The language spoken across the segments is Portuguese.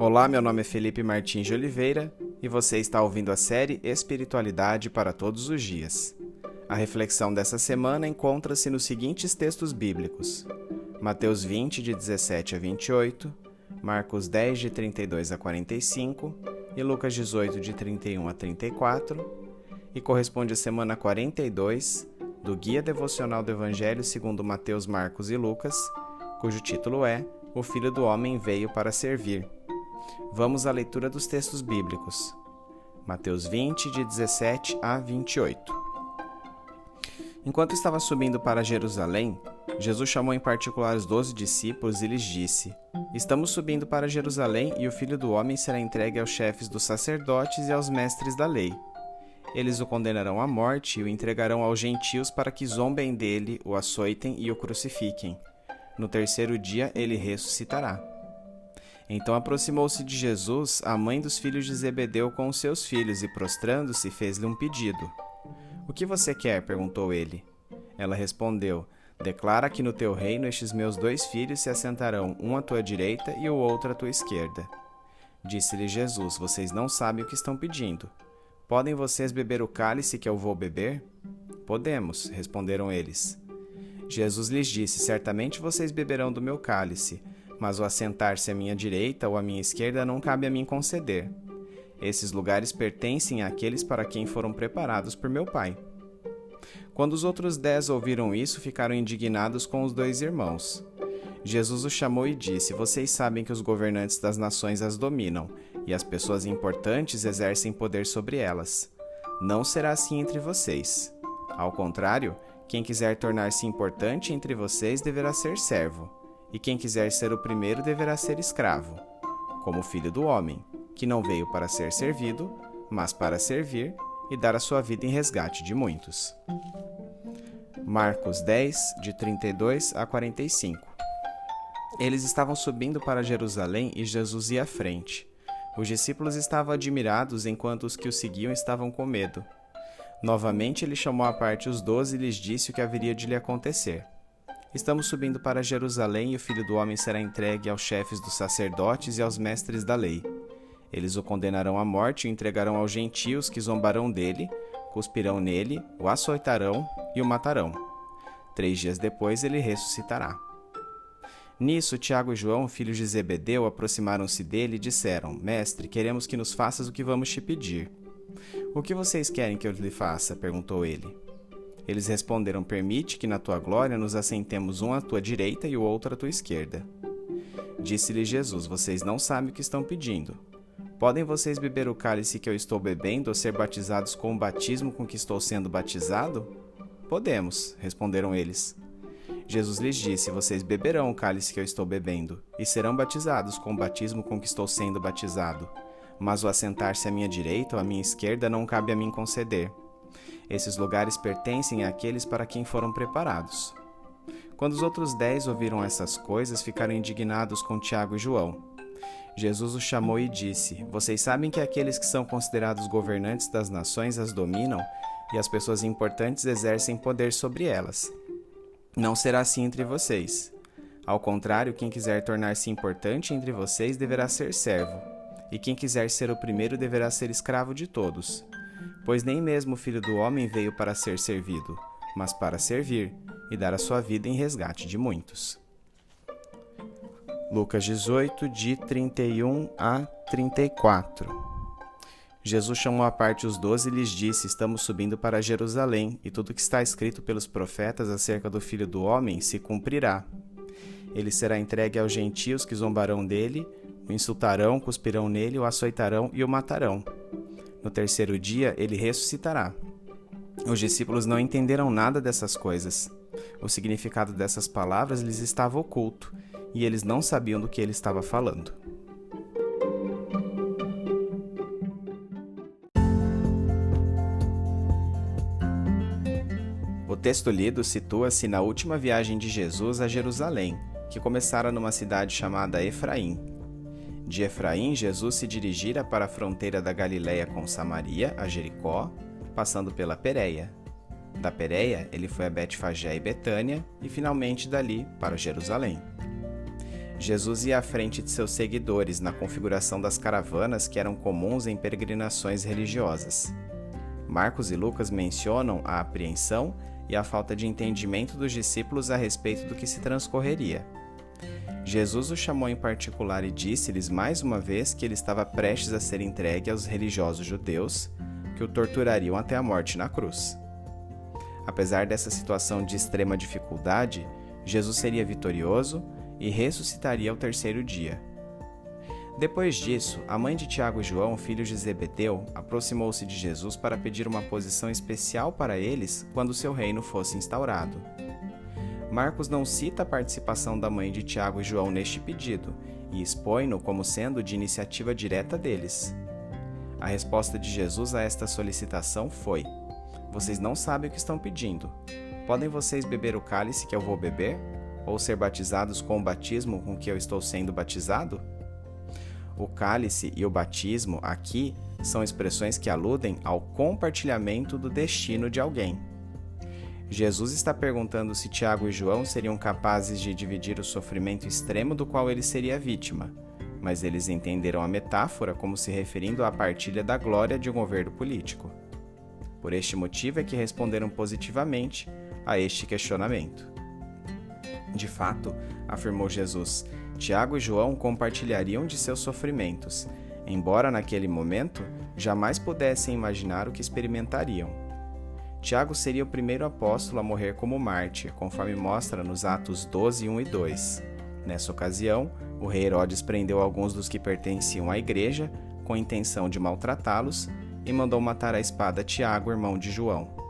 Olá, meu nome é Felipe Martins de Oliveira e você está ouvindo a série Espiritualidade para Todos os Dias. A reflexão dessa semana encontra-se nos seguintes textos bíblicos: Mateus 20, de 17 a 28, Marcos 10, de 32 a 45 e Lucas 18, de 31 a 34, e corresponde à semana 42 do Guia Devocional do Evangelho segundo Mateus, Marcos e Lucas, cujo título é O Filho do Homem veio para servir. Vamos à leitura dos textos bíblicos. Mateus 20, de 17 a 28. Enquanto estava subindo para Jerusalém, Jesus chamou em particular os 12 discípulos e lhes disse: Estamos subindo para Jerusalém e o Filho do Homem será entregue aos chefes dos sacerdotes e aos mestres da lei. Eles o condenarão à morte e o entregarão aos gentios para que zombem dele, o açoitem e o crucifiquem. No terceiro dia ele ressuscitará. Então aproximou-se de Jesus a mãe dos filhos de Zebedeu com os seus filhos e, prostrando-se, fez-lhe um pedido. O que você quer? Perguntou ele. Ela respondeu: Declara que no teu reino estes meus 2 filhos se assentarão, um à tua direita e o outro à tua esquerda. Disse-lhe Jesus: Vocês não sabem o que estão pedindo. Podem vocês beber o cálice que eu vou beber? Podemos, responderam eles. Jesus lhes disse: Certamente vocês beberão do meu cálice, mas o assentar-se à minha direita ou à minha esquerda não cabe a mim conceder. Esses lugares pertencem àqueles para quem foram preparados por meu Pai. Quando os outros 10 ouviram isso, ficaram indignados com os 2 irmãos. Jesus os chamou e disse: Vocês sabem que os governantes das nações as dominam, e as pessoas importantes exercem poder sobre elas. Não será assim entre vocês. Ao contrário, quem quiser tornar-se importante entre vocês deverá ser servo, e quem quiser ser o primeiro deverá ser escravo, como o Filho do Homem, que não veio para ser servido, mas para servir e dar a sua vida em resgate de muitos. Marcos 10, de 32 a 45. Eles estavam subindo para Jerusalém e Jesus ia à frente. Os discípulos estavam admirados, enquanto os que o seguiam estavam com medo. Novamente ele chamou à parte os 12 e lhes disse o que haveria de lhe acontecer. Estamos subindo para Jerusalém e o Filho do Homem será entregue aos chefes dos sacerdotes e aos mestres da lei. Eles o condenarão à morte e o entregarão aos gentios, que zombarão dele, cuspirão nele, o açoitarão e o matarão. 3 dias depois ele ressuscitará. Nisso, Tiago e João, filhos de Zebedeu, aproximaram-se dele e disseram: Mestre, queremos que nos faças o que vamos te pedir. O que vocês querem que eu lhe faça? Perguntou ele. Eles responderam: Permite que na tua glória nos assentemos um à tua direita e o outro à tua esquerda. Disse-lhe Jesus: Vocês não sabem o que estão pedindo. Podem vocês beber o cálice que eu estou bebendo ou ser batizados com o batismo com que estou sendo batizado? Podemos, responderam eles. Jesus lhes disse: Vocês beberão o cálice que eu estou bebendo e serão batizados com o batismo com que estou sendo batizado. Mas o assentar-se à minha direita ou à minha esquerda não cabe a mim conceder. Esses lugares pertencem àqueles para quem foram preparados. Quando os outros 10 ouviram essas coisas, ficaram indignados com Tiago e João. Jesus os chamou e disse: Vocês sabem que aqueles que são considerados governantes das nações as dominam, e as pessoas importantes exercem poder sobre elas. Não será assim entre vocês. Ao contrário, quem quiser tornar-se importante entre vocês deverá ser servo, e quem quiser ser o primeiro deverá ser escravo de todos. Pois nem mesmo o Filho do Homem veio para ser servido, mas para servir e dar a sua vida em resgate de muitos. Lucas 18, de 31 a 34. Jesus chamou à parte os 12 e lhes disse: Estamos subindo para Jerusalém, e tudo que está escrito pelos profetas acerca do Filho do Homem se cumprirá. Ele será entregue aos gentios, que zombarão dele, o insultarão, cuspirão nele, o açoitarão e o matarão. No terceiro dia, ele ressuscitará. Os discípulos não entenderam nada dessas coisas. O significado dessas palavras lhes estava oculto, e eles não sabiam do que ele estava falando. O texto lido situa-se na última viagem de Jesus a Jerusalém, que começara numa cidade chamada Efraim. De Efraim, Jesus se dirigira para a fronteira da Galileia com Samaria, a Jericó, passando pela Pérea. Da Pérea, ele foi a Betfagé e Betânia, e finalmente dali para Jerusalém. Jesus ia à frente de seus seguidores na configuração das caravanas que eram comuns em peregrinações religiosas. Marcos e Lucas mencionam a apreensão e a falta de entendimento dos discípulos a respeito do que se transcorreria. Jesus os chamou em particular e disse-lhes mais uma vez que ele estava prestes a ser entregue aos religiosos judeus, que o torturariam até a morte na cruz. Apesar dessa situação de extrema dificuldade, Jesus seria vitorioso e ressuscitaria ao terceiro dia. Depois disso, a mãe de Tiago e João, filhos de Zebedeu, aproximou-se de Jesus para pedir uma posição especial para eles quando seu reino fosse instaurado. Marcos não cita a participação da mãe de Tiago e João neste pedido e expõe-no como sendo de iniciativa direta deles. A resposta de Jesus a esta solicitação foi: "Vocês não sabem o que estão pedindo. Podem vocês beber o cálice que eu vou beber? Ou ser batizados com o batismo com que eu estou sendo batizado?" O cálice e o batismo aqui são expressões que aludem ao compartilhamento do destino de alguém. Jesus está perguntando se Tiago e João seriam capazes de dividir o sofrimento extremo do qual ele seria vítima, mas eles entenderam a metáfora como se referindo à partilha da glória de um governo político. Por este motivo é que responderam positivamente a este questionamento. De fato, afirmou Jesus, Tiago e João compartilhariam de seus sofrimentos, embora naquele momento jamais pudessem imaginar o que experimentariam. Tiago seria o primeiro apóstolo a morrer como mártir, conforme mostra nos Atos 12, 1 e 2. Nessa ocasião, o rei Herodes prendeu alguns dos que pertenciam à igreja, com a intenção de maltratá-los, e mandou matar à espada Tiago, irmão de João.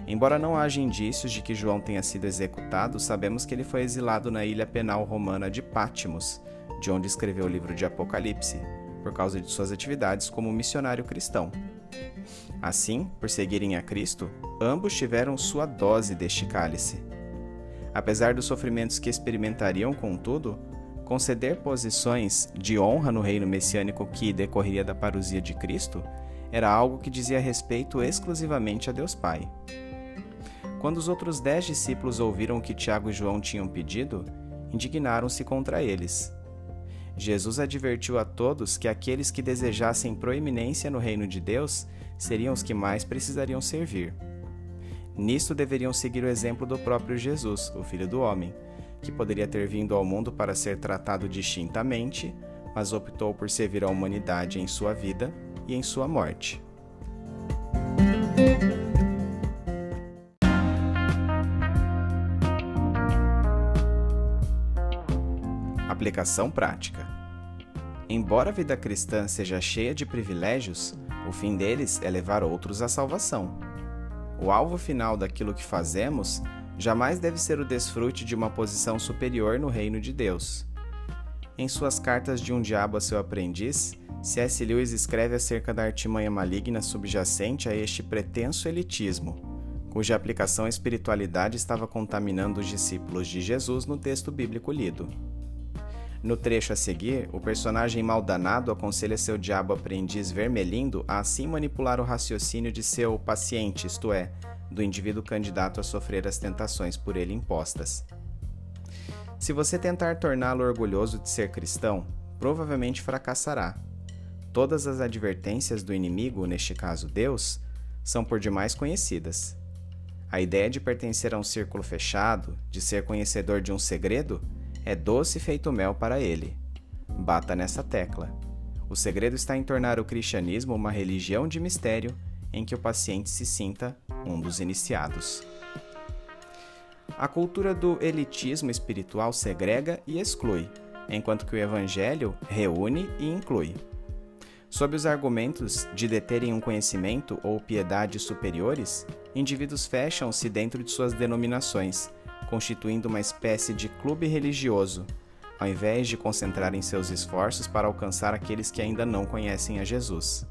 Embora não haja indícios de que João tenha sido executado, sabemos que ele foi exilado na ilha penal romana de Pátmos, de onde escreveu o livro de Apocalipse, por causa de suas atividades como missionário cristão. Assim, por seguirem a Cristo, ambos tiveram sua dose deste cálice. Apesar dos sofrimentos que experimentariam, contudo, conceder posições de honra no reino messiânico que decorreria da parousia de Cristo era algo que dizia respeito exclusivamente a Deus Pai. Quando os outros 10 discípulos ouviram o que Tiago e João tinham pedido, indignaram-se contra eles. Jesus advertiu a todos que aqueles que desejassem proeminência no reino de Deus seriam os que mais precisariam servir. Nisto deveriam seguir o exemplo do próprio Jesus, o Filho do Homem, que poderia ter vindo ao mundo para ser tratado distintamente, mas optou por servir a humanidade em sua vida e em sua morte. Aplicação prática. Embora a vida cristã seja cheia de privilégios, o fim deles é levar outros à salvação. O alvo final daquilo que fazemos jamais deve ser o desfrute de uma posição superior no reino de Deus. Em suas cartas de um diabo a seu aprendiz, C.S. Lewis escreve acerca da artimanha maligna subjacente a este pretenso elitismo, cuja aplicação à espiritualidade estava contaminando os discípulos de Jesus no texto bíblico lido. No trecho a seguir, o personagem maldanado aconselha seu diabo aprendiz vermelhindo a assim manipular o raciocínio de seu paciente, isto é, do indivíduo candidato a sofrer as tentações por ele impostas. Se você tentar torná-lo orgulhoso de ser cristão, provavelmente fracassará. Todas as advertências do inimigo, neste caso Deus, são por demais conhecidas. A ideia de pertencer a um círculo fechado, de ser conhecedor de um segredo, é doce feito mel para ele. Bata nessa tecla. O segredo está em tornar o cristianismo uma religião de mistério em que o paciente se sinta um dos iniciados. A cultura do elitismo espiritual segrega e exclui, enquanto que o evangelho reúne e inclui. Sob os argumentos de deterem um conhecimento ou piedade superiores, indivíduos fecham-se dentro de suas denominações, constituindo uma espécie de clube religioso, ao invés de concentrarem seus esforços para alcançar aqueles que ainda não conhecem a Jesus.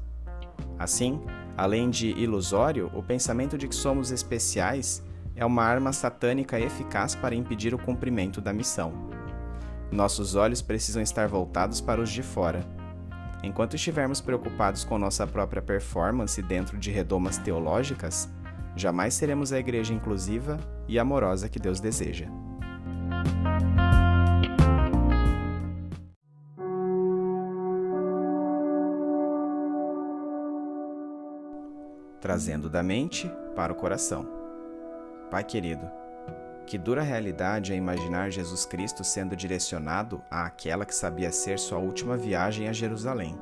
Assim, além de ilusório, o pensamento de que somos especiais é uma arma satânica eficaz para impedir o cumprimento da missão. Nossos olhos precisam estar voltados para os de fora. Enquanto estivermos preocupados com nossa própria performance dentro de redomas teológicas, jamais seremos a igreja inclusiva e amorosa que Deus deseja. trazendo da mente para o coração. Pai querido, que dura realidade é imaginar Jesus Cristo sendo direcionado àquela que sabia ser sua última viagem a Jerusalém.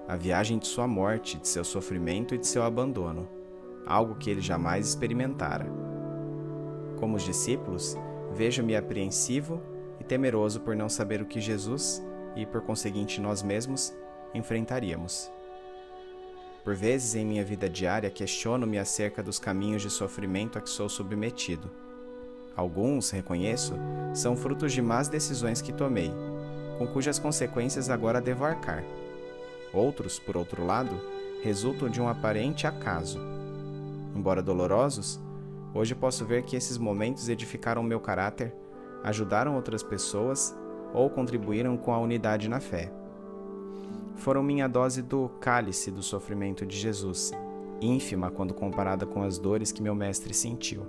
A viagem de sua morte, de seu sofrimento e de seu abandono, algo que ele jamais experimentara. Como os discípulos, vejo-me apreensivo e temeroso por não saber o que Jesus, e por conseguinte nós mesmos, enfrentaríamos. Por vezes em minha vida diária questiono-me acerca dos caminhos de sofrimento a que sou submetido. Alguns, reconheço, são frutos de más decisões que tomei, com cujas consequências agora devo arcar. Outros, por outro lado, resultam de um aparente acaso. Embora dolorosos, hoje posso ver que esses momentos edificaram meu caráter, ajudaram outras pessoas ou contribuíram com a unidade na fé. Foram minha dose do cálice do sofrimento de Jesus, ínfima quando comparada com as dores que meu mestre sentiu.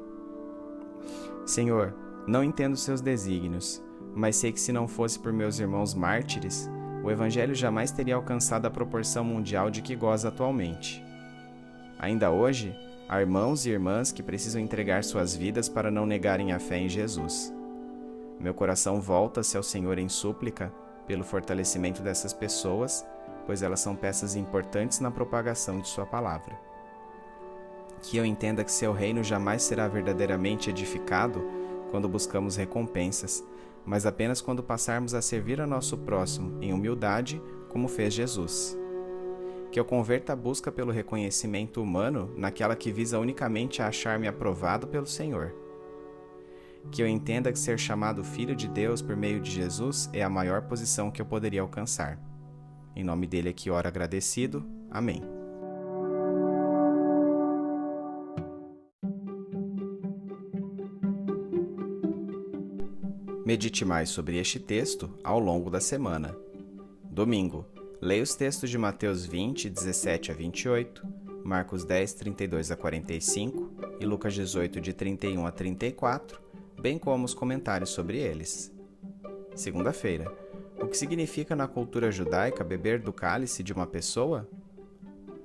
Senhor, não entendo seus desígnios, mas sei que se não fosse por meus irmãos mártires, o Evangelho jamais teria alcançado a proporção mundial de que goza atualmente. Ainda hoje, há irmãos e irmãs que precisam entregar suas vidas para não negarem a fé em Jesus. Meu coração volta-se ao Senhor em súplica pelo fortalecimento dessas pessoas, pois elas são peças importantes na propagação de sua palavra. Que eu entenda que seu reino jamais será verdadeiramente edificado quando buscamos recompensas, mas apenas quando passarmos a servir a nosso próximo em humildade, como fez Jesus. Que eu converta a busca pelo reconhecimento humano naquela que visa unicamente a achar-me aprovado pelo Senhor. Que eu entenda que ser chamado Filho de Deus por meio de Jesus é a maior posição que eu poderia alcançar. Em nome dele aqui oro agradecido. Amém. Medite mais sobre este texto ao longo da semana. Domingo, leia os textos de Mateus 20, 17 a 28, Marcos 10, 32 a 45 e Lucas 18, de 31 a 34, bem como os comentários sobre eles. Segunda-feira, o que significa na cultura judaica beber do cálice de uma pessoa?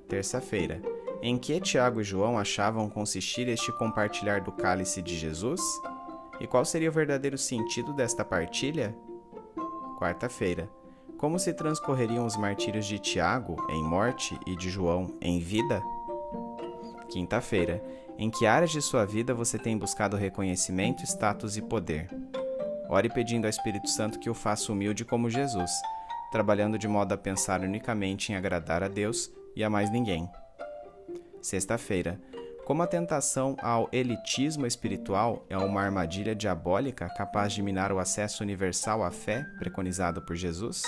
Terça-feira, em que Tiago e João achavam consistir este compartilhar do cálice de Jesus? E qual seria o verdadeiro sentido desta partilha? Quarta-feira, como se transcorreriam os martírios de Tiago em morte e de João em vida? Quinta-feira, em que áreas de sua vida você tem buscado reconhecimento, status e poder? Ore pedindo ao Espírito Santo que o faça humilde como Jesus, trabalhando de modo a pensar unicamente em agradar a Deus e a mais ninguém. Sexta-feira, como a tentação ao elitismo espiritual é uma armadilha diabólica capaz de minar o acesso universal à fé preconizado por Jesus?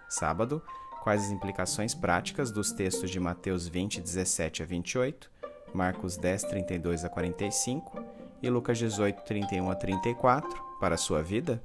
Sábado, quais as implicações práticas dos textos de Mateus 20, 17 a 28, Marcos 10, 32 a 45 e Lucas 18, 31 a 34 para a sua vida?